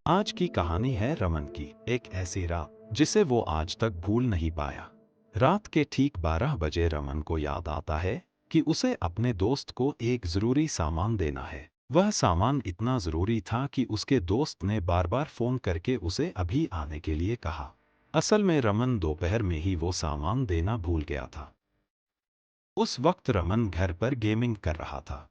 आज की कहानी है रमन की, एक ऐसी रात जिसे वो आज तक भूल नहीं पाया। रात के ठीक 12 बजे रमन को याद आता है कि उसे अपने दोस्त को एक जरूरी सामान देना है। वह सामान इतना जरूरी था कि उसके दोस्त ने बार बार फोन करके उसे अभी आने के लिए कहा। असल में रमन दोपहर में ही वो सामान देना भूल गया था। उस वक्त रमन घर पर गेमिंग कर रहा था।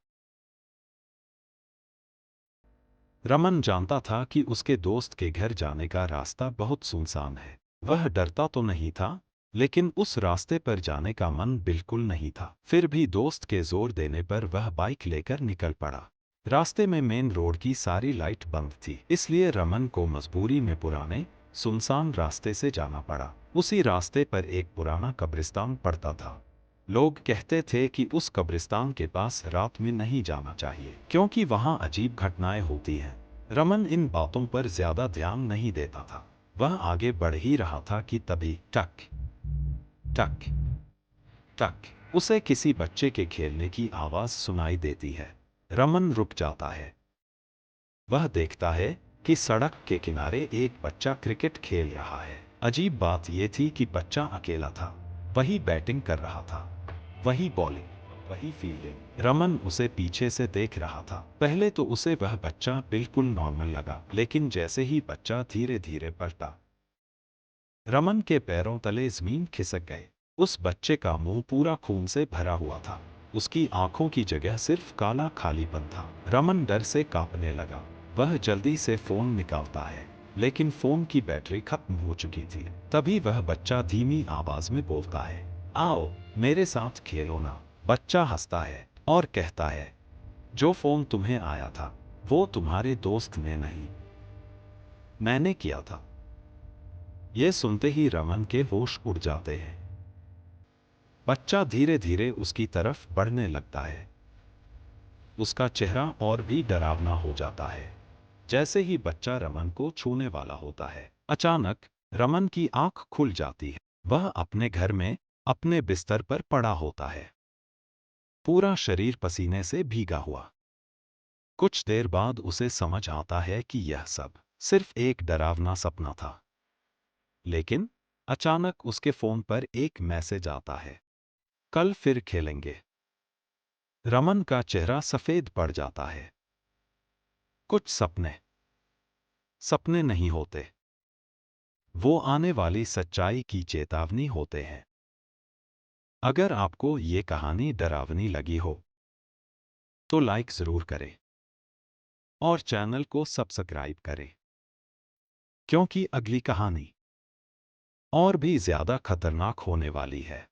रमन जानता था कि उसके दोस्त के घर जाने का रास्ता बहुत सुनसान है। वह डरता तो नहीं था, लेकिन उस रास्ते पर जाने का मन बिल्कुल नहीं था। फिर भी दोस्त के जोर देने पर वह बाइक लेकर निकल पड़ा। रास्ते में मेन रोड की सारी लाइट बंद थी, इसलिए रमन को मजबूरी में पुराने सुनसान रास्ते से जाना पड़ा। उसी रास्ते पर एक पुराना कब्रिस्तान पड़ता था। लोग कहते थे कि उस कब्रिस्तान के पास रात में नहीं जाना चाहिए, क्योंकि वहां अजीब घटनाएं होती हैं। रमन इन बातों पर ज्यादा ध्यान नहीं देता था। वह आगे बढ़ ही रहा था कि तभी टक टक टक उसे किसी बच्चे के खेलने की आवाज सुनाई देती है। रमन रुक जाता है। वह देखता है कि सड़क के किनारे एक बच्चा क्रिकेट खेल रहा है। अजीब बात यह थी कि बच्चा अकेला था। वही बैटिंग कर रहा था, वही बॉलिंग, वही फील्डिंग। रमन उसे पीछे से देख रहा था। पहले तो उसे वह बच्चा बिल्कुल नॉर्मल लगा, लेकिन जैसे ही बच्चा धीरे धीरे बढ़ता, रमन के पैरों तले जमीन खिसक गए। उस बच्चे का मुंह पूरा खून से भरा हुआ था। उसकी आंखों की जगह सिर्फ काला खालीपन था। रमन डर से कांपने लगा। वह जल्दी से फोन निकालता है, लेकिन फोन की बैटरी खत्म हो चुकी थी। तभी वह बच्चा धीमी आवाज में बोलता है, आओ मेरे साथ खेलो ना। बच्चा हंसता है और कहता है, जो फोन तुम्हें आया था वो तुम्हारे दोस्त ने नहीं, मैंने किया था। यह सुनते ही रमन के होश उड़ जाते हैं। बच्चा धीरे धीरे उसकी तरफ बढ़ने लगता है। उसका चेहरा और भी डरावना हो जाता है। जैसे ही बच्चा रमन को छूने वाला होता है, अचानक रमन की आंख खुल जाती है। वह अपने घर में अपने बिस्तर पर पड़ा होता है, पूरा शरीर पसीने से भीगा हुआ। कुछ देर बाद उसे समझ आता है कि यह सब सिर्फ एक डरावना सपना था। लेकिन अचानक उसके फोन पर एक मैसेज आता है, कल फिर खेलेंगे। रमन का चेहरा सफेद पड़ जाता है। कुछ सपने सपने नहीं होते, वो आने वाली सच्चाई की चेतावनी होते हैं। अगर आपको ये कहानी डरावनी लगी हो तो लाइक जरूर करें और चैनल को सब्सक्राइब करें, क्योंकि अगली कहानी और भी ज्यादा खतरनाक होने वाली है।